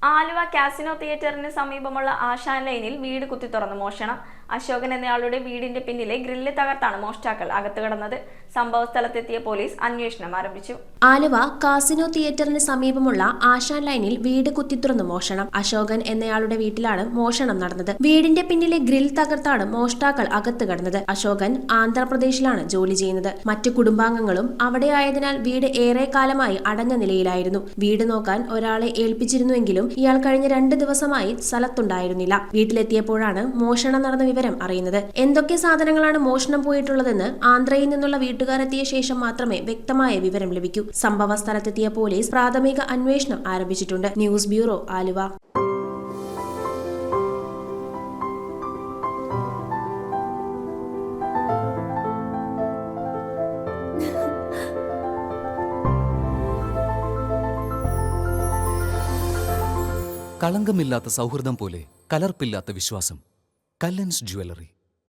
Aluva casino തിയേറ്ററിന് സമീപമുള്ള ആശാൻ ലൈനിൽ വീട് കുത്തിത്തുറന്ന് മോഷണം. അശോകൻ എന്നയാളുടെ വീടിന്റെ പിന്നിലെ ഗ്രില്ല് തകർത്താണ് മോഷ്ടാക്കൾ അകത്ത് കടന്നത്. സംഭവ സ്ഥലത്തെത്തിയ പോലീസ് അന്വേഷണം ആരംഭിച്ചു. ആലുവ കാസിനോ തിയേറ്ററിന് സമീപമുള്ള ആശാൻ ലൈനിൽ വീട് കുത്തിത്തുറന്ന് മോഷണം. അശോകൻ എന്നയാളുടെ വീട്ടിലാണ് മോഷണം നടന്നത്. വീടിന്റെ പിന്നിലെ ഗ്രിൽ തകർത്താണ് മോഷ്ടാക്കൾ അകത്ത് കടന്നത്. അശോകൻ ആന്ധ്രാപ്രദേശിലാണ് ജോലി ചെയ്യുന്നത്. മറ്റു കുടുംബാംഗങ്ങളും അവിടെയായതിനാൽ വീട് ഏറെ കാലമായി അടഞ്ഞ നിലയിലായിരുന്നു. വീട് നോക്കാൻ ഒരാളെ ഏൽപ്പിച്ചിരുന്നുവെങ്കിലും ഇയാൾ കഴിഞ്ഞ 2 ദിവസമായി സ്ഥലത്തുണ്ടായിരുന്നില്ല. വീട്ടിലെത്തിയപ്പോഴാണ് മോഷണം നടന്ന വിവരം അറിയുന്നത്. എന്തൊക്കെ സാധനങ്ങളാണ് മോഷണം പോയിട്ടുള്ളതെന്ന് ആന്ധ്രയിൽ നിന്നുള്ള വീട്ടുകാരെത്തിയ ശേഷം മാത്രമേ വ്യക്തമായ വിവരം ലഭിക്കൂ. സംഭവ സ്ഥലത്തെത്തിയ പോലീസ് പ്രാഥമിക അന്വേഷണം ആരംഭിച്ചിട്ടുണ്ട്. News bureau, Aluva. കളങ്കമില്ലാത്ത സൗഹൃദം പോലെ കലർപ്പില്ലാത്ത വിശ്വാസം. കല്ലൻസ് ജ്വല്ലറി.